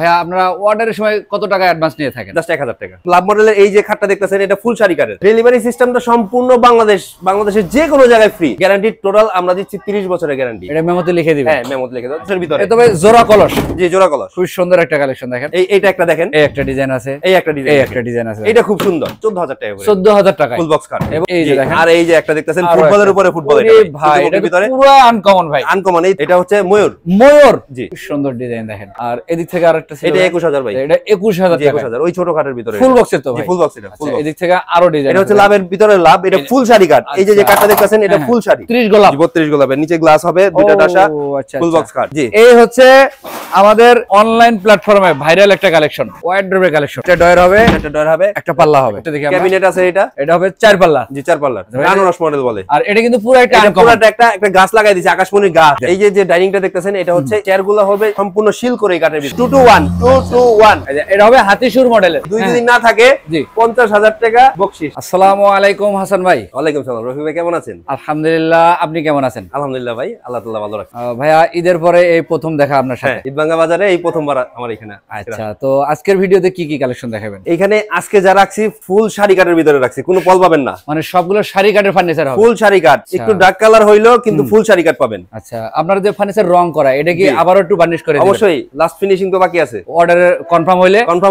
ভাইয়া আপনারা অর্ডারের সময় কত টাকা অ্যাডভান্স নিয়ে থাকেন? জাস্ট 1000 টাকা। লাভ মডেলের এই যে খাটটা দেখতেছেন এটা ফুল শাড়ি কাটের। ডেলিভারি সিস্টেমটা সম্পূর্ণ বাংলাদেশের যে কোনো জায়গায় ফ্রি। গ্যারান্টি টোটাল আমরা দিচ্ছি 30 বছরের গ্যারান্টি। এটা মেমোতে লিখে দিবেন? হ্যাঁ মেমোতে লিখে দাও। এর ভিতরে এটা ভাই জোড়া কলস। জি জোড়া কলস। খুব সুন্দর একটা কালেকশন দেখেন। এইটা একটা দেখেন। এই একটা ডিজাইন আছে। এই একটা ডিজাইন। এই একটা ডিজাইন আছে। এটা খুব সুন্দর। 14000 টাকা করে। 14000 টাকা। Full box cut. এবং এই যে দেখেন। আর এই যে একটা দেখতেছেন ফুটবলের উপরে ফুটবল এটা। ভাই এটা ভিতরে পুরো আনকমন ভাই। আনকমন। এটা হচ্ছে ময়ূর। ময়ূর। জি। খুব সুন্দর ডিজাইন দেখেন। আর এদিক থেকে আরেকটা ছিল। এটা 21000 ভাই। এটা 21000 টাকা। 21000 ওই ছোট কাটের ভিতরে। ফুল বক্সের তো ভাই। ফুল বক্স এটা। Full box. এদিক থেকে আরো ডিজাইন। এটা হচ্ছে লাভের ভিতরে লাভ। এটা ফুল শাড়ি কাট। এই যে কাটটা দেখতেছেন এটা ফুল শাড়ি। 30 গোলাপ। 32 গোলাপের নিচে গ্লাস হবে, দুটো ডাসা। Full box cut. জি। এই হচ্ছে আমাদের অনলাইন প্ল্যাটফর্মে ভাইরাল একটা কালেকশন, ওয়াইড্রোবের কালেকশন। একটা ডয়ার হবে, একটা পাল্লা হবে। এটা দেখি আমরা। ক্যাবিনেট আছে এটা। এটা হবে 4 পাল্লা। জি 4 পাল্লা। আনারস মডেল বলে। আর এটা কিন্তু পুরো একটা গাছ লাগাই দিয়েছে, আকাশমণির গাছ। এই যে ডাইনিংটা দেখতেছেন এটা হচ্ছে চেয়ারগুলো হবে সম্পূর্ণ শিল করে কাঠের ভিতরে। 221 এটা হবে হাতিসুর মডেলের। দুই দিন না থাকে জি 50000 টাকা বকশিশ। আসসালামু আলাইকুম হাসান ভাই। ওয়ালাইকুম সালাম। রফিক ভাই কেমন আছেন? আলহামদুলিল্লাহ, আপনি কেমন আছেন? আলহামদুলিল্লাহ ভাই, আল্লাহ তাআলা ভালো রাখে। ভাইয়া ঈদের পরে এই প্রথম দেখা আপনার সাথে। ঈদবাঙ্গা বাজারে এই প্রথমবার আমার এখানে। আচ্ছা, তো আজকের ভিডিওতে কি কি কালেকশন দেখাবেন? এখানে আজকে যা রাখছি ফুল শাড়ি কাঠের ভিতরে রাখছি, কোনো পল পাবেন না। মানে সবগুলো শাড়ি কাঠের ফার্নিচার হবে? ফুল শাড়ি কাঠ, একটু ডার্ক কালার হইলো কিন্তু ফুল শাড়ি কাঠ পাবেন। আচ্ছা, আপনারা যে ফার্নিচার রং করা এটা কি আবারো একটু বার্নিশ করে দিবেন? অবশ্যই, লাস্ট ফিনিশিং তো বাকি আছে। অর্ডারের কনফার্ম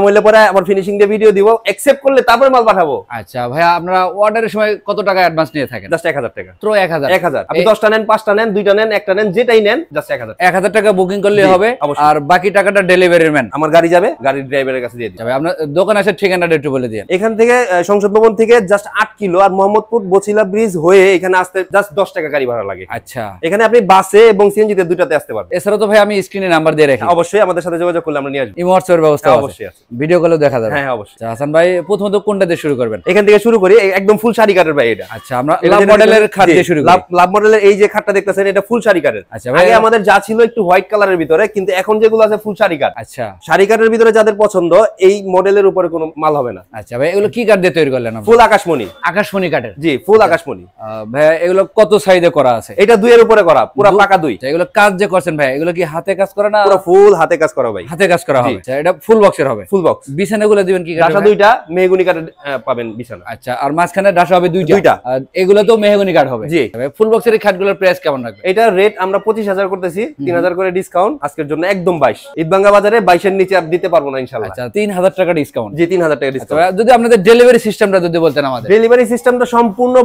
হইলে পরে আবার ফিনিশিং দিয়ে ভিডিও দিব, অ্যাকসেপ্ট করলে তারপরে মাল পাঠাবো। আচ্ছা ভাইয়া, আপনারা অর্ডারের সময় কত টাকা অ্যাডভান্স নিয়ে থাকেন? জাস্ট 1000 টাকা। তো 1000 আপনি 10টা নেন, 5টা নেন, 2টা নেন, একটা নেন, যেটাই নেন জাস্ট 1000 টাকা বুকিং করলে হবে। আর বাকি টাকাটা ডেলিভারির ম্যান আমার গাড়ি যাবে, গাড়ির ড্রাইভারের কাছে দিয়ে দিবেন। আপনার দোকান আছে, ঠিকানাটা একটু বলে দিন। এখান থেকে সংসদ ভবন থেকে জাস্ট 8 কিলো আর মোহাম্মদপুর বছিলা ব্রিজ হয়ে এখানে আসতে জাস্ট 10 টাকা গাড়ি ভাড়া লাগে। আচ্ছা, এখানে আপনি বাসে এবং সিএনজিতে দুটাতে আসতে পারবেন। এছাড়া তো ভাই আমি স্ক্রিনে নাম্বার দিয়ে রাখি, অবশ্যই আমাদের সাথে যোগাযোগ করলে আমরা নিয়ে আসবো। ইমো হোয়াটসঅ্যাপের ব্যবস্থা অবশ্যই আছে, ভিডিও কলেও দেখা যাবে। হ্যাঁ অবশ্যই। হাসান ভাই, প্রথমত কোনটা দিয়ে শুরু করবেন? এখান থেকে শুরু করি, একদম ফুল শাড়ি কাঠের ভাই এটা। আচ্ছা, আমরা লাভ মডেলের খাট দিয়ে শুরু করি। লাভ মডেলের এই যে খাটটা দেখতেছেন এটা ফুল শাড়ি কাঠের। আচ্ছা ভাই, আগে আমাদের যা ছিল একটু হোয়াইট কালারের ভিতরে, কিন্তু এখন যেগুলো আছে ফুল শাড়ি কাঠ। আচ্ছা, শাড়ি কাঠের ভিতরে যাদের পছন্দ এই মডেলের উপরে কোনো মাল হবে না। আচ্ছা ভাই, এগুলো কি কাঠ দিয়ে তৈরি করলেন? ফুল আকাশমণি। আকাশমণি কাঠের? জি, ফুল আকাশমণি। ভাই এগুলো কত সাইজে করা আছে? এটা 2 এর উপরে করা, পুরো পাকা 2। এগুলো কাজ যে করছেন ভাই, এগুলো কি হাতে কাজ করা না? পুরো ফুল হাতে কাজ করা ভাই। হাতে কাজ করা হবে। আচ্ছা, এটা ফুল বক্সের হবে? Full box. বিছানাগুলো দিবেন কি কাঠের? ডাসা 2টা মেহগনি কাঠের পাবেন বিছানা। আচ্ছা, আর মাঝখানে ডাসা হবে 2টা। আর এগুলো তো মেহগনি কাঠ হবে? জি। ফুল বক্সের এই খাটগুলোর প্রাইস কেমন রাখবেন? এটা রেট আমরা 25000 করতেছি, 3000 করে ডিসকাউন্ট আজকের জন্য একদম 22। ঈদবাঙ্গা বাজারে 22 এর নিচে আর দিতে পারবো না ইনশাআল্লাহ। আচ্ছা, 3000 টাকা ডিসকাউন্ট? জি 3000 টাকা ডিসকাউন্ট। যদি আপনাদের ডেলিভারি সিস্টেমটা যদি বলতেন আমাদের। ডেলিভারি সিস্টেমটা সম্পূর্ণ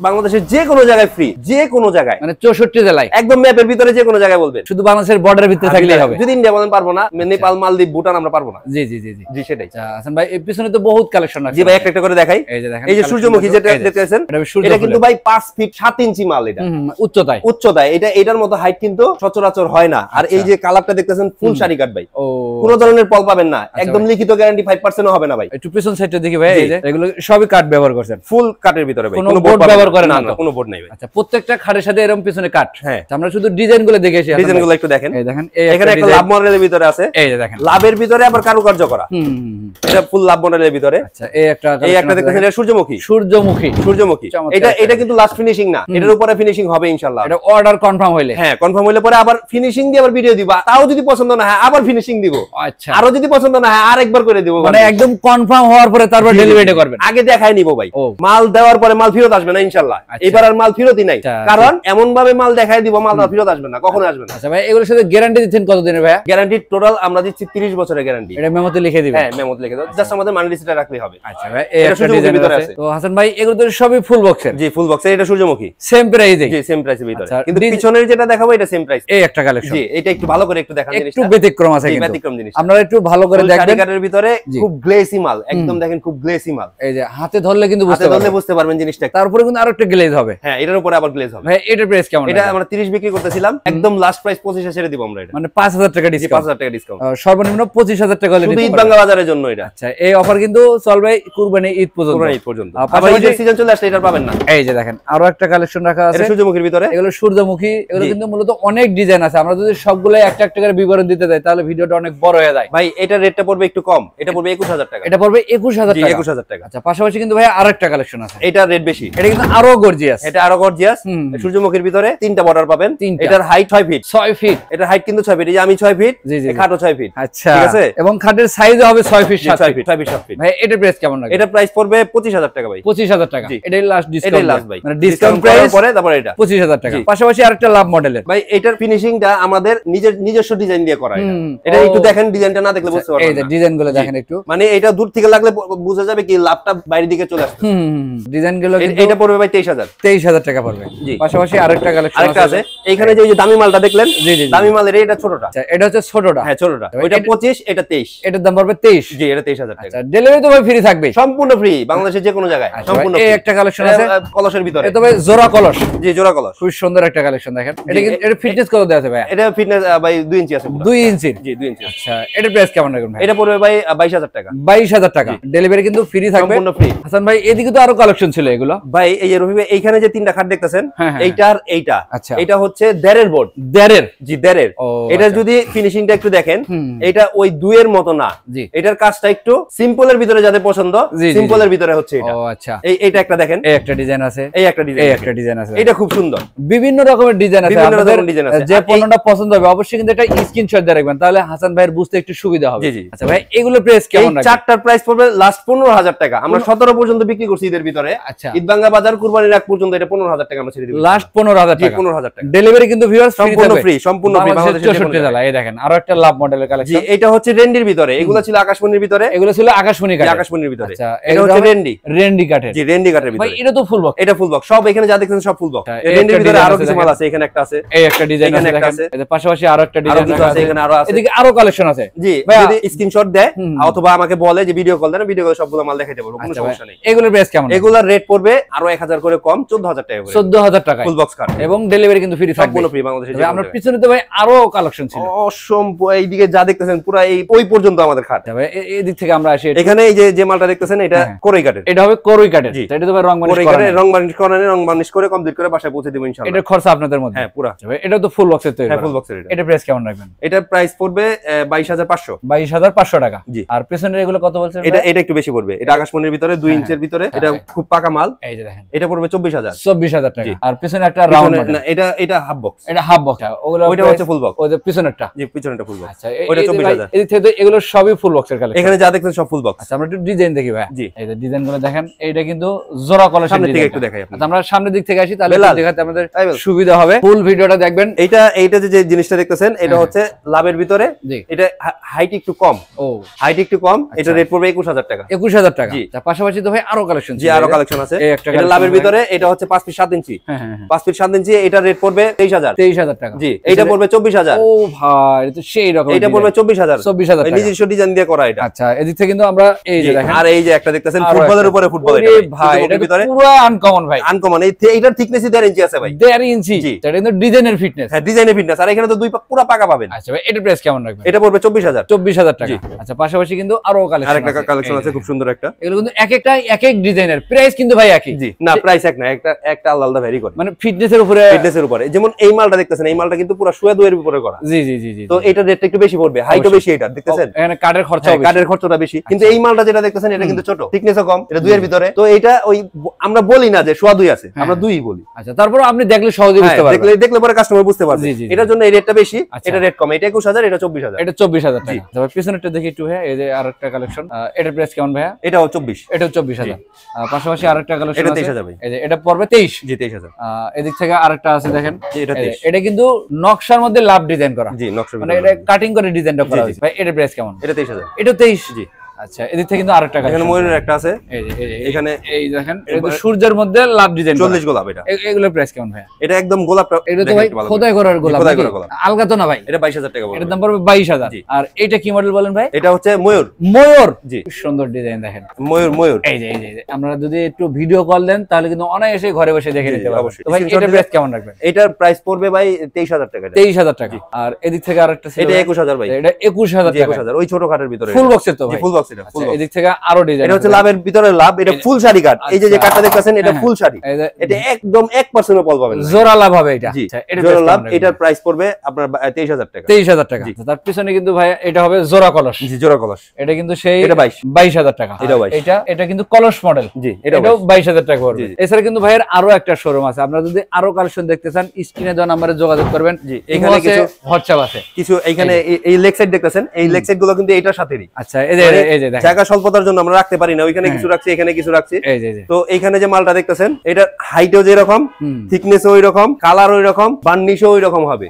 বাংলাদেশের যে কোনো জায়গায় ফ্রি, যে কোনো জায়গায়, মানে 64 জেলায় একদম ম্যাপের ভিতরে যে কোনো জায়গায় বলবেন। শুধু বাংলাদেশের বর্ডারের ভিতরে থাকলেই হবে। যদি ইন্ডিয়া বলেন পারবো না, নেপাল, মালদ্বীপ, ভুটান আমরা পারবো না। জি জি জি জি জি সেটাই। আচ্ছা হাসান ভাই, এর পিছনে তো বহুত কালেকশন আছে। জি ভাই, একটা করে দেখাই। এই যে দেখেন, এই যে সূর্যমুখী যেটা দেখতেছেন, এটা কিন্তু ভাই 5 ফিট 7 ইঞ্চি মাল। এটা উচ্চতায় এটার মতো হাইট কিন্তু সচরাচর হয় না। আর এই যে কালারটা দেখতেছেন ফুল শাড়ি কাট ভাই, কোনো ধরনের পল পাবেন না, একদম লিখিত গ্যারান্টি 5% হবে না ভাই। একটু পিছন সাইডটা দেখি ভাই, এই যে এগুলো সবই কাট ব্যবহার করছেন? ফুল কাটের ভিতরে ভাই, কোনো বোর্ড ব্যবহার করেন না? কোনো বোর্ড নাই ভাই। আচ্ছা, প্রত্যেকটা খাটের সাথে এরকম পিছনে কাট? হ্যাঁ। আমরা শুধু ডিজাইনগুলো দেখে এসেছি। ডিজাইনগুলো একটু দেখেন। এই দেখেন, এখানে একটা লাভ মডেলের ভিতরে আছে। এই যে দেখেন, লাভের ভিতরে আবার কারুকার্য করা। এটা ফুল লাভ মডেলের ভিতরে। আচ্ছা, এই একটা দেখতেছেন, এটা সূর্যমুখী। এটা কিন্তু লাস্ট ফিনিশিং না, এটার উপরে ফিনিশিং হবে ইনশাআল্লাহ। এটা অর্ডার কনফার্ম হইলে? হ্যাঁ, কনফার্ম হইলে পরে আবার ফিনিশিং দিয়ে আবার ভিডিও দিবা। তাও যদি পছন্দ না হয় আবার ফিনিশিং দিব। আচ্ছা, আরো যদি পছন্দ না হয় আরেকবার করে দিব। মানে একদম কনফার্ম হওয়ার পরে তারপর ডেলিভারি করবেন? আগে দেখাই নিব ভাই, মাল দেওয়ার পরে মাল ফেরত আসবে না ইনশাআল্লাহ। এবার আর মাল ফেরতই নাই, কারণ এমন ভাবে মাল দেখাই দিব মাল ফেরত আসবে না, কখনো আসবে না। আচ্ছা ভাই, এগুলোর সাথে গ্যারান্টি দিচ্ছেন কতদিনের ভাই? গ্যারান্টি টোটাল আমরা দিচ্ছি 30 বছরের গ্যারান্টি। এটা মেমোতে লিখে দিবেন? হ্যাঁ মেমোতে লিখে দাও, জাস্ট আমাদের মানি রিসিটটা রাখলেই হবে। আচ্ছা ভাই, এটা ডিজাইনের ভিতরে আছে। তো হাসান ভাই, এগুলো তো সবই ফুল বক্সের? জি ফুল বক্সের। এটা সূর্যমুখী, সেম প্রাইসে? জি সেম প্রাইসের ভিতরে, কিন্তু পিছনের যেটা দেখাবো এটা সেম প্রাইস। এই একটা কালেকশন। জি, এটা একটু ভালো করে একটু দেখান জিনিসটা। একটু ব্যতিক্রম আছে কিন্তু। ব্যতিক্রম জিনিস আপনারা একটু ভালো করে দেখবেন। শাড়ি কাটের ভিতরে খুব গ্লেসি মাল, একদম দেখেন খুব গ্লেসি মাল। এই যে হাতে ধরলে কিন্তু বুঝতে পারবেন জিনিসটা। তারপরে কিন্তু আরেকটা গ্লেজ হবে। হ্যাঁ, এটার উপরে আবার গ্লেজ হবে। ভাই এটার প্রাইস কেমন? এটা আমরা 30 বিক্রি করতেছিলাম, একদম লাস্ট প্রাইস 25 এ ছেড়ে দিব আমরা। এটা মানে 5000 টাকা ডিসকাউন্ট? 5000 টাকা ডিসকাউন্ট, সর্বনিম্ন 25000 টাকা হলে শুধু ঈদবাঙ্গা বাজারের জন্য এটা। আচ্ছা, এই অফার কিন্তু চলবে কুরবানি ঈদ পর্যন্ত। আবার ঈদের সিজন চলে আসলে এটা পাবেন না। এই যে দেখেন, আরো একটা কালেকশন রাখা আছে। এটা সূর্যমুখীর ভিতরে। এগুলো সূর্যমুখী, এগুলো কিন্তু মূলত অনেক ডিজাইন আছে। আমরা যদি সবগুলো একটা একটা করে বিবরণ দিতে যাই তাহলে ভিডিওটা অনেক বড় হয়ে যায়। ভাই এটার রেটটা পড়বে একটু কম, এটা পড়বে 21000 টাকা। এটা পড়বে 21000 টাকা। 21000 টাকা। আচ্ছা, পাশাপাশি কিন্তু ভাই আরেকটা কালেকশন আছে, এটা রেট বেশি, এটা কিন্তু আরো গর্জিয়াস। এটা আরো গর্জিয়াস, সূর্যমুখীর ভিতরে 3টা বর্ডার পাবেন। এটার হাইট 6 ফিট। 6 ফিট, এটার হাইট কিন্তু 6 ফিট। এই যে আমি 6 ফিট, এই খাটও 6 ফিট। আচ্ছা, ঠিক আছে, এবং খাটের সাইজও হবে 6 ফিট 7 ফিট। 6 fit 7 fit. ভাই এটার প্রাইস কেমন লাগে? এটা প্রাইস পড়বে 25000 টাকা ভাই। 25000 টাকা। এটাই লাস্ট ডিসকাউন্ট। এটাই লাস্ট ভাই, মানে ডিসকাউন্ট প্রাইস পরে তারপর এটা 25000 টাকা। পাশাপাশি আরেকটা লাভ মডেলের ভাই, এটার ফিনিশিংটা আমাদের নিজস্ব ডিজাইন দিয়ে করা। এটা একটু দেখেন, ডিজাইনটা না দেখলে বুঝতে পারবেন না। এই যে ডিজাইনগুলো দেখেন একটু, মানে এটা দূর থেকে লাগলে বোঝা যাবে কি লাভটা বাইরের দিকে চলে আসছে। ডিজাইনগুলো এটা পড়বে ভাই 23000। 23000 টাকা পড়বে। পাশাপাশি আরেকটা কালেকশন আছে এইখানে, যে ওই যে দামি মালটা দেখলেন, দামি মালের এটা ছোটটা। আচ্ছা, এটা হচ্ছে ছোটটা। হ্যাঁ ছোটটা, ওইটা 25, এটা 23। এটার দাম পড়বে 23। জি, এটা 23000 টাকা। আচ্ছা, ডেলিভারি তো ভাই ফ্রি থাকবে, সম্পূর্ণ ফ্রি, বাংলাদেশের যে কোনো জায়গায় সম্পূর্ণ এই ফ্রি। একটা কালেকশন আছে কলসের ভিতরে, এটা ভাই জোড়া কলস। জি, জোড়া কলস, খুব সুন্দর একটা কালেকশন দেখেন। এটা কিন্তু এটা ফিটনেস কত দেয়া আছে ভাই? এটা ফিটনেস ভাই 2 ইঞ্চি আছে পুরো। 2 ইঞ্চি। জি, 2 ইঞ্চি। আচ্ছা, এটার প্রাইস কেমন রাখবেন ভাই? এটা পড়বে ভাই 22000 টাকা। 22000 টাকা। ডেলিভারি কিন্তু ফ্রি থাকবে, সম্পূর্ণ ফ্রি। হাসান ভাই এদিকে তো আরো কালেকশন ছিল এগুলো ভাই। এই যে রফি ভাই, এইখানে যে 3টা খাট দেখতেছেন, এইটার এইটা, আচ্ছা, এটা হচ্ছে দেড়ের বোর্ড। দেড়ের? জি, দেড়ের। এটা যদি ফিনিশিংটা একটু দেখেন, এটা ওই 2 এর মতো না। এটার কাজটা একটু সিম্পলের ভিতরে যাদের পছন্দ, সিম্পলের ভিতরে হচ্ছে এটা। ও আচ্ছা, এইটা একটা দেখেন, এই একটা ডিজাইন আছে, এই একটা ডিজাইন, এই একটা ডিজাইন আছে। এটা খুব সুন্দর। বিভিন্ন রকমের ডিজাইন আছে, বিভিন্ন আপনাদের রকমের ডিজাইন আছে। যে পণ্যটা পছন্দ হবে অবশ্যই কিন্তু এটা স্ক্রিনশট দিয়ে রাখবেন, তাহলে হাসান ভাইয়ের বুঝতে একটু সুবিধা হবে। জি জি। আচ্ছা ভাই, এগুলো প্রাইস কেমন এই রাখবেন? চারটার প্রাইস পড়বে লাস্ট 15000 টাকা। আমরা 17 পর্যন্ত বিক্রি করছি ঈদের ভিতরে। আচ্ছা, ঈদবাঙ্গা বাজার কুরবানির আগ পর্যন্ত এটা 15000 টাকা আমরা ছেড়ে দিব। লাস্ট 15000 টাকা। 15000 টাকা। ডেলিভারি কিন্তু ভিউয়ার্স সম্পূর্ণ ফ্রি, সম্পূর্ণ ফ্রি, বাংলাদেশের 64 জেলা। এই দেখেন আরো একটা লাভ মডেলের কালেকশন। জি, এটা হচ্ছে রেন্ডির ভিতরে, এগুলো ছিল আকাশমণির ভিতরে, এগুলো ছিল আকাশমণি কাঠের। আকাশমণির ভিতরে। আচ্ছা, এটা হচ্ছে রেন্ডি, রেন্ডি কাঠের। জি, রেন্ডি কাঠের ভিতরে। ভাই এটা তো ফুল বক্স। এটা ফুল বক্স, সব এখানে যা দেখছেন সব ফুল বক্স। এই রেন্ডির ভিতরে ডিজাইন আরো আছে কিছু মাল আছে, এখানে একটা আছে, এই একটা ডিজাইন আছে দেখেন, এর পাশাপাশি আরো একটা ডিজাইন আছে, এখানে আরো আছে, এদিকে আরো কালেকশন আছে। জি, যদি স্ক্রিনশট দেয় অথবা আমাকে বলে যে ভিডিও কল দেন, ভিডিও কলে সবগুলো মাল দেখাইতে পারবো, কোনো সমস্যা নেই। এগুলোর প্রাইস কেমন? এগুলোর রেট পড়বে আরো 1000 করে কম, 14000 টাকা করে। 14000 টাকা ফুল বক্স কার্ড এবং ডেলিভারি কিন্তু ফ্রি থাকবে, সম্পূর্ণ ফ্রি বাংলাদেশে। আমরা পিছনে তো ভাই আরো কালেকশন ছিল অসম্ভব। এইদিকে যা দেখতেছেন পুরো এই ওই পর্যন্ত আমাদের খাট। ভাই এই দিক থেকে আমরা আসি, এখানে এই যে মালটা দেখতেছেন, এটা কোরই কাঠের। এটা হবে কোরই কাঠের। এটা তো ভাই রং বানিশ করা, রং বানিশ করে কমপ্লিট করে বাসায় পৌঁছে দেব ইনশাআল্লাহ। এটা খরচ আপনাদের মধ্যে? হ্যাঁ, পুরো। ভাই এটা তো ফুল বক্সের তৈরি। হ্যাঁ, ফুল বক্সের। এটা প্রাইস কেমন রাখবেন? এটার প্রাইস পড়বে 22500। 22500 টাকা। জি। আর পেছনের এগুলো কত বলছেন? এটা একটু বেশি পড়বে, এটা আকাশমণির ভিতরে 2 ইঞ্চের ভিতরে, এটা খুব পাকা মাল। এই যে দেখেন, এটা পড়বে 24000। 24000 টাকা। আর পেছনে একটা রাউন্ড মডেল, না, এটা হাফ বক্স, এটা হাফ বক্স। ওইটা হচ্ছে ফুল বক্স, ওই যে পিছনেরটা। জি, পিছনেরটা ফুল বক্স। আচ্ছা, ওইটা 24000। এদিক থেকে এগুলো সবই ফুল বক্সের কালেকশন। এখানে যা দেখছেন সব ফুল বক্স। আচ্ছা, আমরা একটু ডিজাইন দেখি ভাই। জি, এই যে ডিজাইনগুলো দেখেন, এইটা কিন্তু জোড়া কলসের সামনে ডিজাইন। থেকে একটু দেখাই আপনাদের। আচ্ছা, আমরা সামনের দিক থেকে আসি, তাহলে বেলাল, দেখাতে আমাদের বেলাল। সুবিধা হবে। ফুল ভিডিওটা দেখবেন। এইটা যে জিনিসটা দেখতেছেন, এটা হচ্ছে লাভের ভিতরে। জি। এটা হাইট একটু কম, ও হাইট একটু কম। এটা রেট পড়বে 21000 টাকা। 21000 টাকা। জি। তার পাশাপাশি তো ভাই আরো কালেকশন জি, আরো কালেকশন আছে। এই একটা এটা লাভের ভিতরে, এটা হচ্ছে 5 ফিট 7 ইঞ্চি। হ্যাঁ হ্যাঁ হ্যাঁ। 5 ফিট 7 ইঞ্চি, এটা রেট পড়বে 23000। 23000 টাকা। জি, এইটা পড়বে 24000। ও ভাই, এটা তো সেই রকম। এটা পড়বে 24000। 24000 টাকা। নিজস্ব ডিজাইন দিয়ে করা এটা। আচ্ছা, এদিক থেকে কিন্তু আমরা এই যে দেখেন, আর এই যে একটা দেখতেছেন ফুটবলের উপরে ফুটবল, এটা ভাই এটা ভিতরে পুরো আনকমন ভাই, আনকমন। এইটার থিকনেসই 1.5 ইঞ্চি আছে ভাই। 1.5 ইঞ্চি। জি। এটা কিন্তু ডিজাইনের ফিটনেস। হ্যাঁ, ডিজাইনের ফিটনেস। আর এখানে তো পুরো পাকা পাবেন। আচ্ছা ভাই, এটার প্রাইস কেমন রাখবেন? এটা পড়বে 24000। 24000 টাকা। আচ্ছা, পাশাপাশি কিন্তু আরো কালেকশন আছে। আরেকটা কালেকশন আছে খুব সুন্দর একটা। এগুলো কিন্তু এক এক ডিজাইনের প্রাইস কিন্তু ভাই একই। জি, না, প্রাইস এক না, একটা আলাদা আলাদা ভ্যারি করে, মানে ফিটনেসের উপরে। ফিটনেসের উপরে। যেমন এই মালটা দেখতেছেন, এই মালটা কিন্তু পুরো শুয়ে দুয়ের উপরে করা। জি জি জি জি। তো এটা রেটটা একটু বেশি পড়বে, হাইটও বেশি এটা দেখতেছেন। এখানে কাঠের খরচা হ্যাঁ, বেশি। কাঠের খরচটা বেশি। কিন্তু এই মালটা যেটা দেখতেছেন, এটা কিন্তু ছোট, থিকনেসও কম, এটা দুইয়ের ভিতরে। তো এটা ওই আমরা বলি না যে সোয়া দুই আছে, আমরা দুই বলি। আচ্ছা, তারপর আপনি দেখলে সহজে বুঝতে পারবেন। দেখলে পরে কাস্টমার বুঝতে পারবে। এটার জন্য এই রেটটা বেশি, আচ্ছা। এটা রেট কম। এটা 21000, এটা 24000। এটা 24000 টাকা। তারপর পিছনেরটা দেখি একটু ভাইয়া, এই যে আরেকটা কালেকশন, এটার প্রাইস কেমন ভাইয়া? এটাও 24। এটাও 24000। পাশাপাশি আরেকটা কালেকশন এটা আছে, 23000 ভাই। এই যে এটা পড়বে 23। জি, 23000। এদিক থেকে আরেকটা আছে দেখেন, এটা 23। এটা কিন্তু নকশার মধ্যে লাভ ডিজাইন করা। জি, নকশা মানে এটা কাটিং করে ডিজাইনটা করা হয়েছে। ভাই এটার প্রাইস কেমন? এটা 23000। এটা 23। জি। আচ্ছা, এদিক থেকে কিন্তু আরেকটা এখানে ময়ূরের একটা আছে, এখানে এই দেখেন, এটা সূর্যের মধ্যে লাভ ডিজাইন 40 গোলাপ। এটা এগুলোর প্রাইস কেমন ভাই? এটা একদম গোলাপটা, এটা তো ভাই খোদাই করার গোলাপ, আলগা তো না ভাই। এটা 22000 টাকা পড়বে। এর দাম পড়বে 22000। আর এটা কি মডেল বলেন ভাই? এটা হচ্ছে ময়ূর। ময়ূর। জি, সুন্দর ডিজাইন দেখেন, ময়ূর। এই যে আমরা যদি একটু ভিডিও কল দেন তাহলে কিন্তু অনায়াসে ঘরে বসে দেখে নিতে পারবেন। অবশ্যই। তো ভাই এটার প্রাইস কেমন রাখবেন? এটার প্রাইস পড়বে ভাই 23000 টাকা। 23000 টাকা। আর এদিক থেকে আরেকটা ছিল, এটা 21000 ভাই। এটা 21000 টাকা। 21000 ওই ছোট খাটের ভিতরে, ফুল বক্সের তো ভাই। ফুল বক্স এটা ফুল বক্স। এদিক থেকে আরো ডিজাইন, এটা হচ্ছে লাভের ভিতরে লাভ, এটা ফুল শাড়ি কাট। এই যে কাটটা দেখতেছেন এটা ফুল শাড়ি, এটা একদম 1% পল পাবেন না, জোড়া লাভ হবে এটা। জি জোড়া লাভ। এটার প্রাইস পড়বে আপনার 23000 টাকা। 23000 টাকা। তার পিছনে কিন্তু ভাই এটা হবে জোড়া কলস। জি জোড়া কলস। এটা কিন্তু সেই এটা 22000 টাকা। এটা কিন্তু কলস মডেল। জি এটাও 22000 টাকা পড়বে। এছাড়া কিন্তু ভাইয়ের আরো একটা শোরুম আছে, আপনারা যদি আরো কালেকশন দেখতে চান স্ক্রিনে দেওয়া নম্বরে যোগাযোগ করবেন। জি এখানে কিছু হোয়াটসঅ্যাপ আছে, কিছু এইখানে এই লেগ সাইড দেখতেছেন, এই লেগ সাইড গুলো কিন্তু এটার সাথেরই। আচ্ছা এই যে দেখেন, জায়গা স্বল্পতার জন্য আমরা রাখতে পারি না, ওইখানে কিছু রাখছি, এখানে কিছু রাখছি। তো এইখানে যে মালটা দেখতেছেন এটা হাইটও যেরকম, থিকনেসও ওই রকম, কালার ওই রকম, বার্নিশও ওই রকম হবে।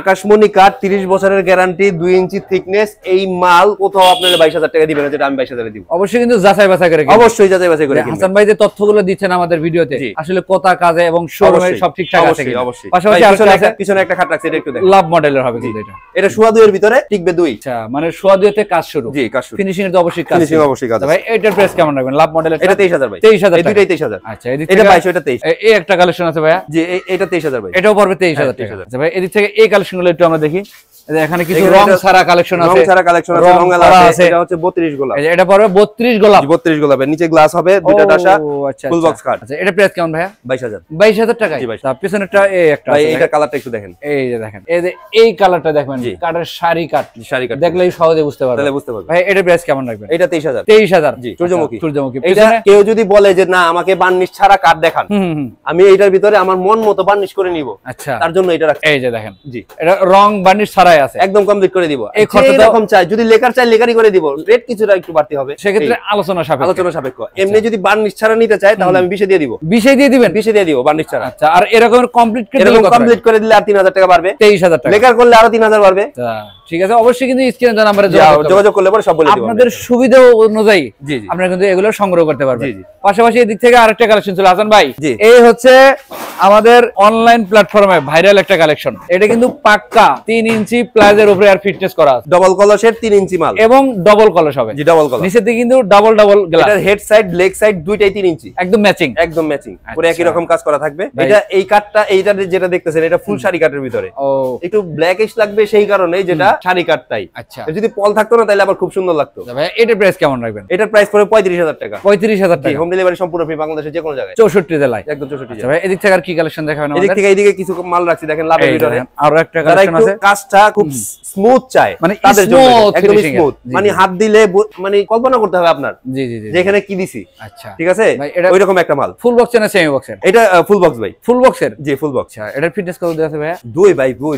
আকাশমণি কাঠ, 30 বছরের গ্যারান্টি, 2 ইঞ্চি থিকনেস। এই মাল কোথাও আপনারা 22000 টাকা দিবেন না, যেটা আমি 22000 দিব। অবশ্যই কিন্তু যাচাই বাছাই করে, অবশ্যই যাচাই বাছাই করে। হাসান ভাই যে তথ্যগুলো দিচ্ছেন আমাদের ভিডিওতে আসলে কথা কাজে এবং শোরুমে সব ঠিকঠাক আছে কিনা। অবশ্যই। পাশাপাশি পিছনে একটা খাট রাখছি, এটা একটু দেখেন, লাভ মডেলের হবে কিন্তু এটা। এটা সোয়া 2 এর ভিতরে টিকবে 2। আচ্ছা মানে সোয়া 2 তে কাজ শুরু। জি কাজ শুরু। ফিনিশিং এর তো অবশ্যই কাজ। ফিনিশিং অবশ্যই কাজ। ভাই এটার প্রাইস কেমন রাখবেন লাভ মডেলের? এটা 23000 ভাই। 23000 এই দুটোই 23000। আচ্ছা এদিক এটা থেকে 22, এটা 23। এই একটা কালেকশন আছে ভাইয়া। জি এটা 23000 ভাই। এটাও পড়বে 23000 টাকা। আচ্ছা ভাই এদিক থেকে এই কালেকশনগুলো একটু আমরা দেখি। এখানে কিছু রং ছাড়া কালেকশন আছে, রং ছাড়া কালেকশন আছে, রং আলা আছে। এটা হচ্ছে 32 গোলাপ। এটা পড়বে 32 গোলাপ। 32 গোলাপের নিচে গ্লাস হবে, দুটো ডাসা, ফুল বক্স কাট। আচ্ছা এটা প্রাইস কেমন ভাইয়া? 22000। 22000 টাকা। তার পিছনেরটা এই একটা ভাই এইটা কালারটা একটু দেখেন, এই যে দেখেন, এই যে এই কালারটা দেখবেন, কাটার শাড়ি কাট, শাড়ি কাট দেখলেই সহজে বুঝতে পারবেন। তাহলে বুঝতে পারবেন। ভাই এটা প্রাইস কেমন রাখবেন? এটা 23000। 23000। জি সূর্যমুখী। সূর্যমুখী। এটা কেউ যদি বলে যে না আমাকে বার্নিশ ছাড়া কাট দেখান, আমি এইটার ভিতরে আমার মন মতো বার্নিশ করে নিব, আচ্ছা তার জন্য এটা রাখছি। এই যে দেখেন, জি এটা রং বার্নিশ ছাড়াই আছে, একদম কমপ্লিট করে দিব। এই খরচা এরকম চাই, যদি লেকার চাই লেকারই করে দিব, রেট কিছুটা একটু বাড়তি হবে, সেক্ষেত্রে আলোচনা সাপেক্ষ। এমনি যদি বার্নিশ ছাড়া নিতে চাই তাহলে আমি 20 দিয়ে দিব। 20 দিয়ে দিবেন? 20 দিয়ে দিব বার্নিশ ছাড়া। আচ্ছা আর এরকম কমপ্লিট করে দিলে আর 3000 টাকা বাড়বে। 23000 টাকা। লেকার করলে আরো 3000 বাড়বে। ঠিক আছে, অবশ্যই কিন্তু স্ক্রিনে দেওয়া নম্বরে যোগাযোগ করলে পরে সব বলে দিব। আপনাদের সুবিধা অনুযায়ী আপনারা কিন্তু এগুলো সংগ্রহ করতে পারবেন। পাশাপাশি এদিক থেকে আরেকটা কালেকশন ছিল হাসান ভাই, এই হচ্ছে আমাদের অনলাইন প্ল্যাটফর্মে ভাইরাল একটা কালেকশন। এটা কিন্তু পাক্কা 3 ইঞ্চি প্লাজের উপরে আর ফিটনেস করা আছে, ডাবল কলসের 3 ইঞ্চি মাল এবং ডাবল কলস হবে। জি ডাবল কলস। নিচের দিকে কিন্তু ডাবল গ্লাস। এটার হেড সাইড লেগ সাইড দুইটাই 3 ইঞ্চি, একদম ম্যাচিং। একদম ম্যাচিং, পুরো একই রকম কাজ করা থাকবে। এটা এই কাটটা এইটা যেটা দেখতেছেন এটা ফুল শাড়ি কাটের ভিতরে। একটু ব্ল্যাকিশ লাগবে সেই কারণে যেটা শাড়ি কাটটাই। আচ্ছা যদি পল থাকতো না তাহলে আবার খুব সুন্দর লাগতো। ভাই এটার প্রাইস কেমন রাখবেন? এটার প্রাইস পড়বে 35000 টাকা। 35000 টাকা। হোম ডেলিভারি সম্পূর্ণ ফ্রি, বাংলাদেশের যে কোনো জায়গায়, 64 জেলায়, একদম 64 জেলায়। ভাই এদিক থেকে আর কি কালেকশন দেখাবেন আমাদের? এদিক থেকে এইদিকে কিছু মাল রাখছি দেখেন লাভের ভিতরে। আরো একটা কালেকশন আছে, কাজটা খুব স্মুথ চাই, মানে তাদের জন্য একদম finishing স্মুথ, মানে হাত দিলে মানে কল্পনা করতে হবে আপনার জি যেখানে কি দিছি। আচ্ছা ঠিক আছে, ওইরকম একটা মাল। ফুল বক্স না সেমি বক্সের? এটা ফুল বক্স ভাই। ফুল বক্সের? জি ফুল বক্স। আচ্ছা এটার ফিটনেস কত দেওয়া আছে ভাই? 2 ভাই, 2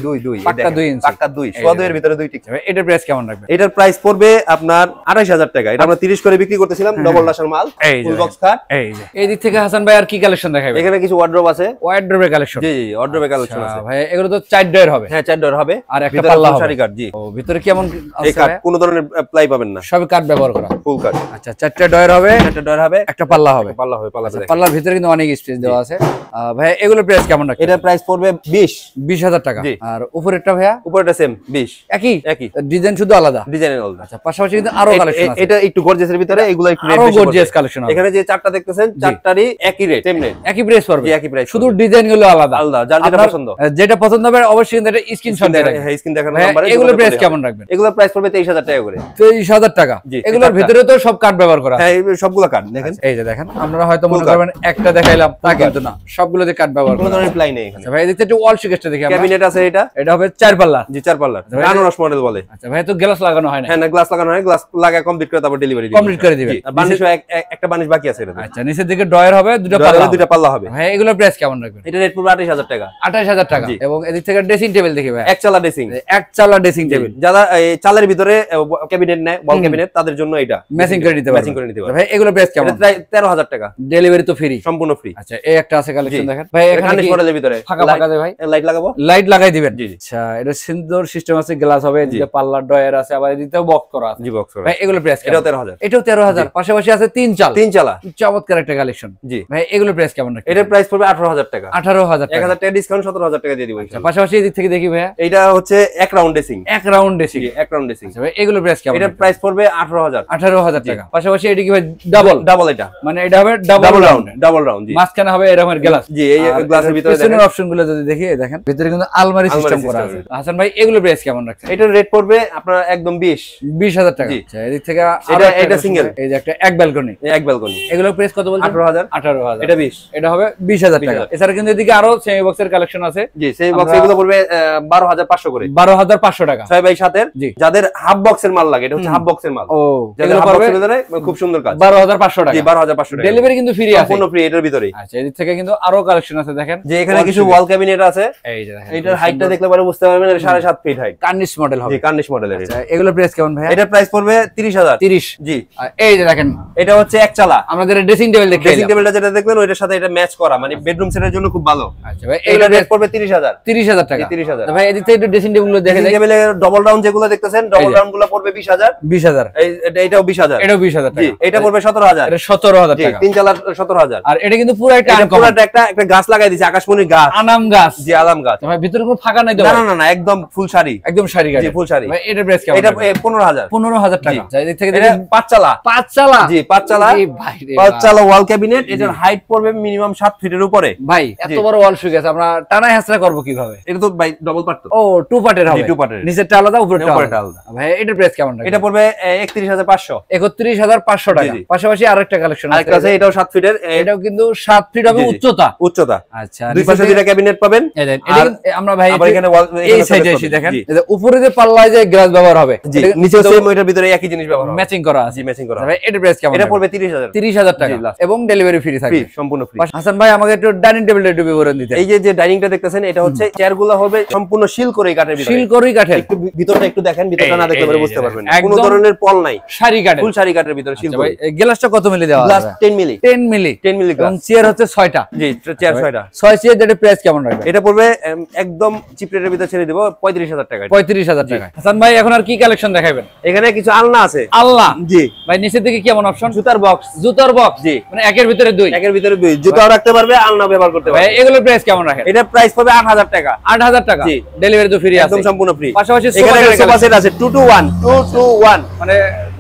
পাক্কা 2 ইঞ্চি, পাক্কা 2 সোয়া 2 এর ভিতরে 2 টিক। ভাই এটার প্রাইস কেমন রাখবেন? এটার প্রাইস পড়বে আপনার 28000 টাকা। এটা আমরা 30 করে বিক্রি করতেছিলাম, ডাবল ডাশার মাল, ফুল বক্স কাট। এই দিক থেকে হাসান ভাই আর কি কালেকশন দেখাবেন? এখানে কিছু ওয়ার্ড্রপ আছে, ওয়ার্ড্রোবের কালেকশন। জি ওয়ার্ড্রোবের কালেকশন আছে ভাই। এগুলো তো 4 ডয়ার হবে? হ্যাঁ 4 ডয়ার হবে, আর একটা পাল্লা হবে শাড়ি কাট। জি ও ভিতরে কেমন এই কাট কোনো ধরনের প্লাই পাবেন না, সব কাট ব্যবহার করা, ফুল কাট। আচ্ছা 4টা ডয়ার হবে, 4টা ডয়ার হবে, একটা পাল্লা হবে। পাল্লা হবে, পাল্লাটা দেখেন। পাল্লার ভিতরে কিন্তু অনেক স্পেস দেওয়া আছে। ভাই এগুলোর প্রাইস কেমন রাখবেন? এটার প্রাইস পড়বে 20000 টাকা। আর উপরেরটা ভাইয়া? উপরেরটা সেম 20। একই ডিজাইন শুধু আলাদা, ডিজাইনের আলাদা। আচ্ছা পাশাপাশি কিন্তু আরো কালেকশন আছে। এটা একটু গর্জিয়াসের ভিতরে, এগুলো একটু আরো গর্জিয়াস কালেকশন আছে। এখানে যে 4টা দেখতেছেন 4টারই একই রেট, সেম রেট, একই প্রাইস পড়বে। একই প্রাইস, শুধু ডিজাইন গুলো আলাদা আলাদা, যার যেটা পছন্দ। যেটা পছন্দ হবে অবশ্যই কিন্তু এটা স্ক্রিনশট দিয়ে রাখবেন। হ্যাঁ স্ক্রিন দেখানোর নম্বরে। এগুলোর প্রাইস কেমন রাখবেন? এগুলোর প্রাইস পড়বে 23000 টাকা করে। 23000 টাকা। এগুলোর ভিতরে তো সব কাট ব্যবহার করা। হ্যাঁ সবগুলো কাট দেখেন। এই যে দেখেন, আমরা হয়তো মনে করবেন একটা দেখাইলাম, তা কিন্তু না, সবগুলোতে কাট ব্যবহার করা। কোনো ধরনের প্লাই নেই এখানে। ভাই এদিকে একটু ওয়াল শোকেসটা দেখি আমরা। ক্যাবিনেট আছে, এটা হবে 4 পাল্লা। জি 4 পাল্লা, আনারস মডেল বলে। আচ্ছা ভাই তো গ্লাস লাগানো হয় না? হ্যাঁ না গ্লাস লাগানো হয়, গ্লাস লাগায় কমপ্লিট করে তারপর ডেলিভারি দিবেন। কমপ্লিট করে দিবেন। বানিশ একটা বানিশ বাকি আছে এটা। আচ্ছা নিচের দিকে ড্রয়ার হবে, দুটো পাল্লা হবে। ভাই এগুলোর প্রাইস কেমন রাখবেন? এটা রেট পড়বে 28000 টাকা। 28000 টাকা। এবং এদিক থেকে ড্রেসিং টেবিল দেখি ভাই, এক চালা ড্রেসিং, এক চালা ড্রেসিং টেবিল। যারা এই চালের ভিতরে ক্যাবিনেট নেয়, বল ক্যাবিনেট, তাদের জন্য এটা ম্যাচিং করে নিতে পারবেন। ভাই এগুলোর প্রাইস কেমন? এটা 13000 টাকা। ডেলিভারি তো ফ্রি, সম্পূর্ণ ফ্রি। আচ্ছা এই একটা আছে কালেকশন দেখেন ভাই। এখানে কি মডেলের ভিতরে ফাঁকা দেয় ভাই? লাইট লাগাবো, লাইট লাগাই দিবেন। আচ্ছা এটা সুন্দর সিস্টেম আছে, গ্লাস হবে, এদিকে পাল্লা ডয়ার আছে, আবার এদিকেও বক্স করা আছে। জি বক্স করা। ভাই এগুলোর প্রাইস এটাও 13000। এটাও 13000। পাশাপাশি আছে 3 চালা, চমৎকার একটা কালেকশন। জি ভাই এগুলোর প্রাইস কেমন রাখবেন? এটার প্রাইস পড়বে 18000 টাকা। 18000 টাকা। 1000 টাকা ডিসকাউন্ট, 17000 টাকা দিয়ে দিব। পাশাপাশি এদিক থেকে দেখি ভাইয়া, এটা হচ্ছে এক রাউন্ড ড্রেসিং, এক রাউন্ড ড্রেসিং, এক রাউন্ড ড্রেসিং। এগুলো প্রাইস কেমন? এটা প্রাইস পড়বে 18,000 টাকা। পাশাপাশি এটা কি ভাই ডাবল? এটা মানে এটা হবে ডাবল রাউন্ড, মাঝখানে হবে এরকমের গ্লাস। জি, এই গ্লাসের ভিতরে পিছনের অপশনগুলো যদি দেখি, দেখেন ভিতরে কিন্তু আলমারি সিস্টেম করা আছে। হাসান ভাই এগুলো প্রাইস কেমন রাখছেন? এটার রেট পড়বে আপনার একদম 20,000 টাকা। আচ্ছা, এদিক থেকে এটা সিঙ্গেল, এই যে একটা এক ব্যালকনি, এগুলো প্রাইস কত বলছেন? 18,000। এটা 20, এটা হবে 20,000 টাকা। এছাড়া কিন্তু এদিকে আরো সেমি বক্সের কালেকশন আছে। জি, সেমি বক্স এগুলো পড়বে 12,500 করে, 12,500 টাকা 6x7 এর। যাদের হাফ বক্সের মাল লাগে, এটা হচ্ছে হাফ বক্সের মাল। ও, এগুলো পড়বে ভিতরে খুব সুন্দর কাজ, 12,500 টাকা। জি, 12,500 টাকা। ডেলিভারি কিন্তু ফ্রি আছে, সম্পূর্ণ ফ্রি এটার ভিতরে। আচ্ছা, এদিক থেকে কিন্তু আরো কালেকশন আছে। দেখেন যে এখানে কিছু ওয়াল ক্যাবিনেট আছে। এই যে দেখেন, এটার হাইটটা দেখলে পরে বুঝতে পারবেন এটা 7.5 ফিট হাইট, কার্নিশ মডেল হবে। জি, কার্নিশ মডেলের। আচ্ছা, এগুলো প্রাইস কেমন ভাই? এটা প্রাইস পড়বে 30,000। 30। জি, এই যে দেখেন, এটা হচ্ছে এক চালা। আমাদের ড্রেসিং টেবিল দেখেন, ড্রেসিং টেবিলটা যেটা দেখলেন ওইটার সাথে এটা ম্যাচ করা, মানে বেডরুম সেটের জন্য খুব ভালো। আচ্ছা ভাই, এগুলো রেট পড়বে 30,000। 30,000 টাকা। 30,000। ভাই এদিক থেকে একটু ড্রেসিং টেবিলগুলো দেখে দেন। টেবিলের ডাবল রাউন্ড যেগুলো দেখতেছেন, ডাবল রাউন্ড গুলো পড়বে 20,000। 20,000। এটাও 20,000। এটাও 20,000 টাকা। জি, এটা পড়বে 17,000। এটা 17,000 টাকা। তিন চালার 17,000। আর এটা কিন্তু পুরো একটা পুরো একটা গাছ লাগাই দিয়েছে, আকাশমণির গাছ, আনাম গাছ। জি, আলাম গাছ। ভাই ভিতরে কোনো ফাঁকা নাই তো? না, একদম ফুল শাড়ি, একদম শাড়ি গাছ। জি, ফুল শাড়ি। ভাই এটার প্রাইস কেমন? এটা 15,000। 15,000 টাকা। আচ্ছা, এদিক থেকে এটা 5 চালা। 5 চালা। জি, 5 চালা। জি ভাই রে, 5 চালা ওয়াল ক্যাবিনেট। এটার হাইট পড়বে মিনিমাম 7 ফিটের উপরে। ভাই এত বড় ওয়াল শুয়ে গেছে, আমরা টানা হেসরা করব কিভাবে? এটা তো ভাই ডাবল পার্ট তো। ও, টু পার্টের হবে। টু পার্টের, নিচেরটা আলাদা, উপরেরটা আলাদা। ভাই এটার প্রাইস কেমন? এটা পড়বে 31,500। 31,500 টাকা। পাশাপাশি আরেকটা কালেকশন আরেকটা আছে, এটাও 7 ফিটের। এটাও কিন্তু 7 ফিট হবে উচ্চতা। আচ্ছা, দুই পাশে দুইটা ক্যাবিনেট পাবেন। আমরা ভাই আবার এখানে এই সাইডে এসে দেখেন, উপরে যে পাল্লায় যে গ্লাস ব্যবহার হবে, জি, নিচেও সেম ওইটার ভিতরে একই জিনিস ব্যবহার হবে, ম্যাচিং করা আছে। জি, ম্যাচিং করা। ভাই এটার প্রাইস কেমন? এটা পড়বে 30,000। 30,000 টাকা এবং ডেলিভারি ফ্রি থাকবে, সম্পূর্ণ ফ্রি। হাসান ভাই আমাকে একটু ডাইনিং টেবিলটা একটু বিবরণ দিতে। এই যে ডাইনিংটা দেখতেছেন, এটা হচ্ছে চেয়ারগুলো হবে সম্পূর্ণ শিলকড়ি কাঠের ভিতরে। শিলকড়ি কাঠের। একটু ভিতরটা একটু দেখেন, ভিতরটা না দেখলে পরে বুঝতে পারবেন না, কোনো ধরনের পল নাই, সারি কাঠের, ফুল সারি কাঠের ভিতরে শিলকড়ি। এই গ্লাসটা কত মিলি দেওয়া আছে? গ্লাস 10 মিলি। 10 মিলি গ্লাস। এবং চেয়ার হচ্ছে 6টা। জি, চেয়ার 6টা। 6 চেয়ার। এর প্রাইস কেমন রাখবে? এটা পড়বে একদম চিপ রেটের ভিতরে ছেড়ে দেব 35,000 টাকা। 35,000 টাকা। হাসান ভাই এখন আর কি কালেকশন দেখাবেন? এখানে কিছু আলনা আছে। আল্লাহ, জি ভাই নিচের দিকে কেমন অপশন? জুতার বক্স। জুতার বক্স, জি, মানে একের ভিতরে দুই। একের ভিতরে দুই, জুতাও রাখতে পারবে, আলনা ব্যবহার করতে পারবে। ভাই এগুলোর প্রাইস কেমন রাখেন? এটা প্রাইস পড়বে 8,000 টাকা। 8,000 টাকা। জি, ডেলিভারি তো ফ্রি আছে, একদম সম্পূর্ণ ফ্রি। পাশাপাশি এখানে সোফা সেট আছে 2 to 1, 2 to 1, মানে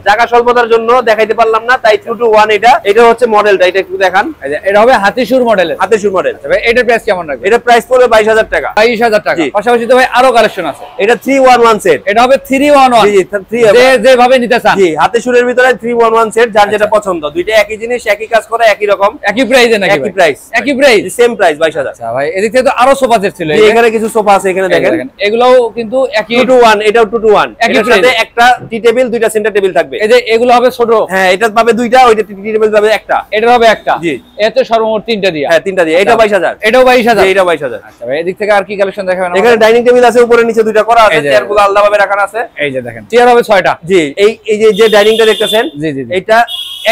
জায়গা স্বল্পতার জন্য দেখাইতে পারলাম না, তাই 2 to 1। এটা হচ্ছে মডেলটা, এটা একটু দেখান। এটা হবে হাতিশুর মডেলের। হাতিশুর মডেল। ভাই এটার প্রাইস কেমন রাখবেন? এটা প্রাইস পড়বে 22,000 টাকা। 22,000 টাকা। পাশাপাশি তো ভাই আরো কালেকশন আছে। এটা 311 সেট। এটা হবে 311। জি, 3 যেভাবে নিতে চান। জি, হাতিশুরের ভিতরে 311 সেট, যার যেটা পছন্দ। দুইটা একই জিনিস, একই কাজ করে, একই রকম, একই প্রাইসে নাকি? একই প্রাইস, একই প্রাইস, সেম প্রাইস 22,000। আচ্ছা ভাই, এদিক থেকে তো আরো সোফা সেট ছিল। এখানে কিছু সোফা আছে, এখানে দেখেন। এগুলোও কিন্তু একই 2 to 1, এটাও 2 to 1। এর সাথে একটা টি টেবিল, দুইটা সেন্টার টেবিল থাকবে। এই যে এগুলো হবে ছোট। হ্যাঁ, এটা পাবে দুইটা, ওইটা টি টেবিল পাবে একটা, এটা হবে একটা। জি, এতে সর্বমোট 3টা দিয়া। হ্যাঁ, 3টা দিয়ে। এটা 22,000। এটাও 22,000। এটা 22,000। আচ্ছা ভাই, এদিক থেকে আর কি কালেকশন দেখাবেন? এখানে ডাইনিং টেবিল আছে, উপরে নিচে দুইটা করা আছে, চেয়ারগুলো আলাদাভাবে রাখা আছে। এই যে দেখেন, চেয়ার হবে 6টা। জি, এই যে ডাইনিংটা দেখতেছেন, জি জি, এটা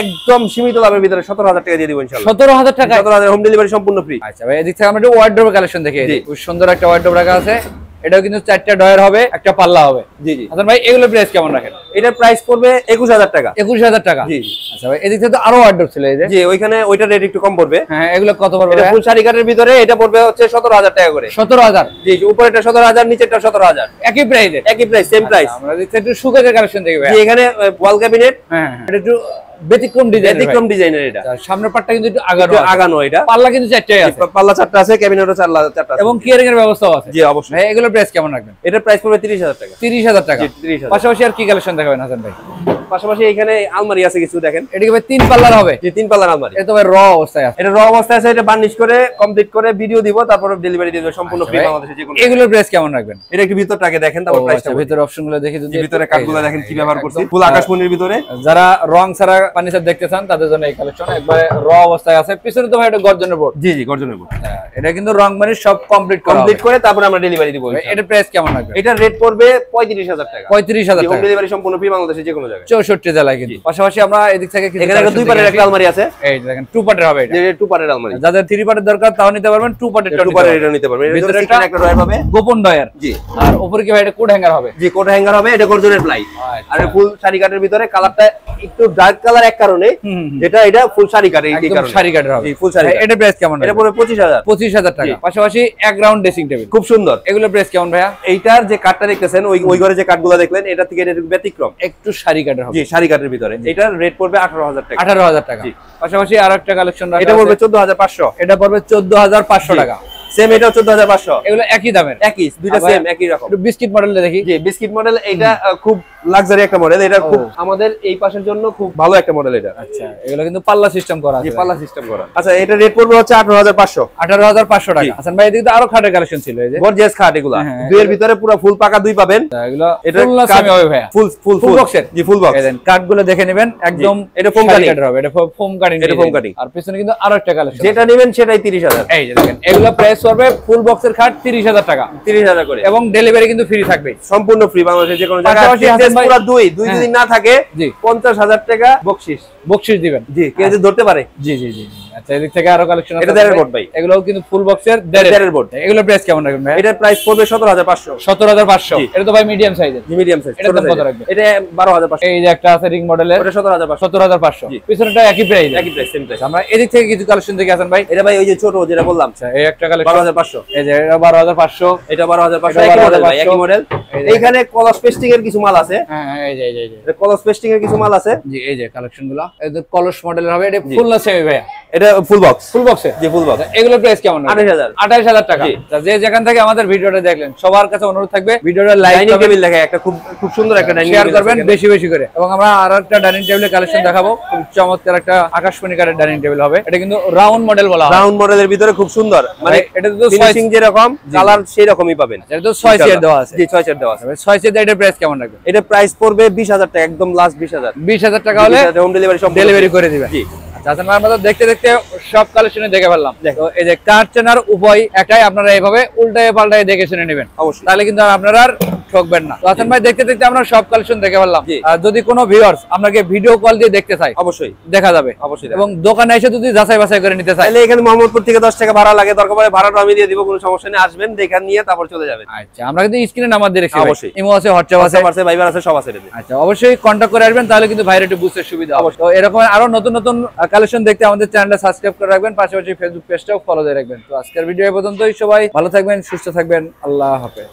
একদম সীমিত লাভের ভিতরে 17,000 টাকা দিয়ে দিব ইনশাআল্লাহ। 17,000 টাকা। 17,000, হোম ডেলিভারি সম্পূর্ণ ফ্রি। আচ্ছা ভাই, এদিক থেকে আমরা একটু ওয়ার্ডরোব কালেকশন দেখি। খুব সুন্দর একটা ওয়ার্ডরোব রাখা আছে। এটাও কিন্তু 4টা ডয়ার হবে, একটা পাল্লা হবে। জি জি। আচ্ছা ভাই, এগুলো প্রাইস কেমন রাখেন? এটার প্রাইস পড়বে 21,000 টাকা। 21,000 টাকা। জি। আচ্ছা ভাই, এদিক থেকে তো আরো ওয়ার্ডরোব ছিল। এই যে জি, ওইখানে ওইটার রেট একটু কম পড়বে। হ্যাঁ, এগুলো কত পড়বে? এটা ফুল শাড়ি কাটের ভিতরে, এটা পড়বে হচ্ছে 17,000 টাকা করে। 17,000। জি, উপরেরটা 17,000, নিচেরটা 17,000। একই প্রাইসে? একই প্রাইস, সেম প্রাইস। আমরা এদিক থেকে একটু সুকেজের কালেকশন দেখি ভাই। জি, এখানে ওয়াল ক্যাবিনেট। হ্যাঁ, এটা একটু ব্যতিক্রম ডিজাইন। ব্যতিক্রম ডিজাইনের এটা। সামনের পাটটা কিন্তু একটু আগানো এটা। পাল্লা কিন্তু 4টাই আছে। পাল্লা 4টা আছে, ক্যাবিনেটও 4টা আছে এবং কিয়ারিং এর ব্যবস্থাও আছে। জি, অবশ্যই। ভাই এগুলোর প্রাইস কেমন রাখবেন? এটার প্রাইস পড়বে 30,000 টাকা। 30,000 টাকা। জি, 30,000। পাশাপাশি আর কি কালেকশন দেখাবেন হাসান ভাই? পাশাপাশি এখানে আলমারি আছে কিছু, দেখেন। এটা কি ভাই 3 পাল্লার হবে? জি, 3 পাল্লার আলমারি। এটা তো ভাই র অবস্থায় আছে। এটা র অবস্থায় আছে, এটা বার্নিশ করে কমপ্লিট করে ভিডিও দিব, তারপর ডেলিভারি দিব সম্পূর্ণ ফ্রি বাংলাদেশে যে কোনো। এগুলোর প্রাইস কেমন রাখবেন? এটা একটু ভিতরটাকে দেখেন, তারপর প্রাইসটা ভিতরে অপশনগুলো দেখি যদি। ভিতরে কাঠগুলো দেখেন কি ব্যবহার করছি, ফুল আকাশমণির ভিতরে। যারা রং ছাড়া ফার্নিচার দেখতে চান তাদের জন্য এই কালেকশন একবারে র অবস্থায় আছে। পিছনে তো ভাই এটা গর্জনের বোর্ড। জি জি, গর্জনের বোর্ড। এটা কিন্তু রং মানে সব কমপ্লিট করে তারপর আমরা ডেলিভারি দিব। এটা প্রাইস কেমন রাখবেন? এটা রেট পড়বে 35,000 টাকা। 35,000 টাকা। হোম ডেলিভারি সম্পূর্ণ ফ্রি বাংলাদেশে যে কোনো জায়গায়, 64 জেলায় কিন্তু। পাশাপাশি আমরা এদিক থেকে এখানে একটা 2 পার্টের একটা আলমারি আছে। এই দেখেন 2 পার্টের হবে এটা। যে 2 পার্টের আলমারি, যাদের 3 পার্টের দরকার তাও নিতে পারবেন, 2 পার্টের 2 পার্টের এটা নিতে পারবেন। ভিতরে একটা ড্রয়ার পাবে, গোপন ডয়ার। জি। আর উপরে কি ভাই এটা কোড হ্যাঙ্গার হবে? জি, কোট হ্যাঙ্গার হবে। এটা গর্জনের প্লাই। আর ফুল শাড়ি কাটের ভিতরে, কালারটা একটু ডার্ক কালার সুন্দর এক কারণে, যেটা এটা ফুল শাড়ি কাট, এই কারণে শাড়ি কাটের হবে। ফুল শাড়ি। এটা প্রাইস কেমন? এটা পড়বে 25000। 25000 টাকা। পাশাপাশি এক রাউন্ড ড্রেসিং টেবিল খুব সুন্দর। এগুলো প্রাইস কেমন ভাইয়া? এইটার যে কাটটা দেখতেছেন, ওই ঘরে যে কাটগুলো দেখলেন, এটা থেকে এটা ব্যতিক্রম, একটু শাড়ি কাটের হবে। জি, শাড়ি কাটের ভিতরে। এটার রেট পড়বে 18000 টাকা। 18000 টাকা। পাশাপাশি আরেকটা কালেকশন রাখা আছে, এটা পড়বে 14500। এটা পড়বে 14500 টাকা। সেম, এটাও 14500। এগুলো একই দামের, একই, দুইটা সেম একই রকম। একটু বিস্কিট মডেল দেখি। জি, বিস্কিট মডেল। এটা খুব লাক্সারি একটা মডেল। এটা খুব আমাদের এই পাশের জন্য খুব ভালো একটা মডেল এটা। আচ্ছা, এগুলো কিন্তু পাল্লা সিস্টেম করা আছে। জি, পাল্লা সিস্টেম করা। আচ্ছা, এটা রেট পড়বে হচ্ছে 18500। 18500 টাকা। আচ্ছা ভাই, এদিকে তো আরো খাটের কালেকশন ছিল, এই যে গর্জিয়াস খাট। এগুলা দুইয়ের ভিতরে পুরো ফুল পাকা দুই পাবেন। এগুলো এটা ফুল না সেমি হবে ভাইয়া? ফুল বক্সের। জি, ফুল বক্স। এই কাটগুলো দেখে নেবেন, একদম এটা ফোম কাটিং হবে। এটা ফোম কাটিং। এটা ফোম কাটিং। আর পিছনে কিন্তু আরো একটা কালেকশন, যেটা নেবেন সেটাই 30000। এই যে দেখেন, এগুলো প্রাইস পড়বে ফুল বক্সের খাট 30000 টাকা। 30000 করে, এবং ডেলিভারি কিন্তু ফ্রি থাকবে, সম্পূর্ণ ফ্রি, বাংলাদেশের যে কোনো পাশাপাশি জায়গায়। হাসান ভাই, পুরো দুই যদি না থাকে, জি, 50000 টাকা বকশিশ দিবেন। জি, কেউ যদি ধরতে পারে। জি জি জি। আচ্ছা, এদিক থেকে আরো কালেকশন আছে। এটা দেড়ের বোর্ড ভাই। এগুলোও কিন্তু ফুল বক্সের দেড়ের বোর্ড। এগুলো প্রাইস কেমন রাখবেন ভাই? এটার প্রাইস পড়বে 17500। 17500। এটা তো ভাই মিডিয়াম সাইজের। Medium size. এটা দাম কত রাখবেন? এটা 12500। এই যে একটা আছে রিং মডেলের, ওটা 17500। 17500। পিছনেটা একই প্রাইস। একই প্রাইস, সেম প্রাইস। আমরা এদিক থেকে কিছু কালেকশন দেখে আসেন ভাই। এটা ভাই ওই যে ছোট যেটা বললাম, এই একটা কালেকশন 12500। এই যে এটা 12500। এটা 12500। একই মডেল ভাই, একই মডেল। এইখানে কলাস পেস্টিং এর কিছু মাল আছে। হ্যাঁ, এই যে এটা কলাস পেস্টিং এর কিছু মাল আছে। জি, এই যে কালেকশনগুলো এটা কলস মডেলের হবে। এটা ফুল না সেমি ভাইয়া? এটা ফুল বক্স। ফুল বক্সে। জি, ফুল বক্স। এগুলো প্রাইস কেমন? 28000 টাকা। যে যেখান থেকে আমাদের ভিডিওটা দেখলেন, সবার কাছে অনুরোধ থাকবে ভিডিওটা লাইক ডাইনিং টেবিল দেখে একটা খুব সুন্দর একটা ডাইনিং শেয়ার করবেন বেশি বেশি করে। এবং আমরা আরেকটা ডাইনিং টেবিলের কালেকশন দেখাবো, খুব চমৎকার একটা আকাশমণি কাঠের ডাইনিং টেবিল হবে। এটা কিন্তু রাউন্ড মডেল বলা হয়। রাউন্ড মডেলের ভিতরে খুব সুন্দর, মানে এটা তো ফিনিশিং যেরকম, কালার সেই রকমই পাবেন। এটা তো 6 চেয়ার দেওয়া আছে। জি, 6 চেয়ার দেওয়া আছে। 6 চেয়ার। এটার প্রাইস কেমন রাখবেন? এটা প্রাইস পড়বে 20000 টাকা, একদম লাস্ট 20000। 20000 টাকা হলে হোম ডেলিভারি সব ডেলিভারি করে দিবেন। জি। আচ্ছা, আমরা তো দেখতে দেখতে সব কালেকশনে দেখে ফেললাম। তো এই যে কাঠ চেনার উপায় একটাই, আপনারা এইভাবে উল্টায় পাল্টায় দেখে শুনে নেবেন, অবশ্যই। তাহলে কিন্তু আপনারা আর ঠকবেন না। তো হাসান ভাই, দেখতে দেখতে আমরা সব কালেকশন দেখে ফেললাম। যদি কোনো ভিউয়ার্স আপনাকে ভিডিও কল দিয়ে দেখতে চায়, অবশ্যই দেখা যাবে। অবশ্যই। এবং দোকানে এসে যদি যাচাই বাছাই করে নিতে চায়, তাহলে এখানে মোহাম্মদপুর থেকে 10 টাকা ভাড়া লাগে, দরকার পড়ে ভাড়াটা আমি দিয়ে দিব, কোনো সমস্যা নেই। আসবেন, দেখে নিয়ে তারপর চলে যাবেন। আচ্ছা, আমরা কিন্তু স্ক্রিনে নাম্বার দিয়ে রাখছি। অবশ্যই। ইমো আছে, হোয়াটসঅ্যাপ আছে, ভাইবার আছে, সব আছে। আচ্ছা, অবশ্যই কন্টাক্ট করে আসবেন, তাহলে কিন্তু ভাইয়ের একটু বুঝতে সুবিধা হবে। তো এরকম আরো নতুন নতুন কালেকশন দেখতে আমাদের চ্যানেলটা সাবস্ক্রাইব করে রাখবেন, পাশাপাশি ফেসবুক পেজটাও ফলো দিয়ে রাখবেন। তো আজকের ভিডিও এই পর্যন্তই। সবাই ভালো থাকবেন, সুস্থ থাকবেন। আল্লাহ হাফেজ।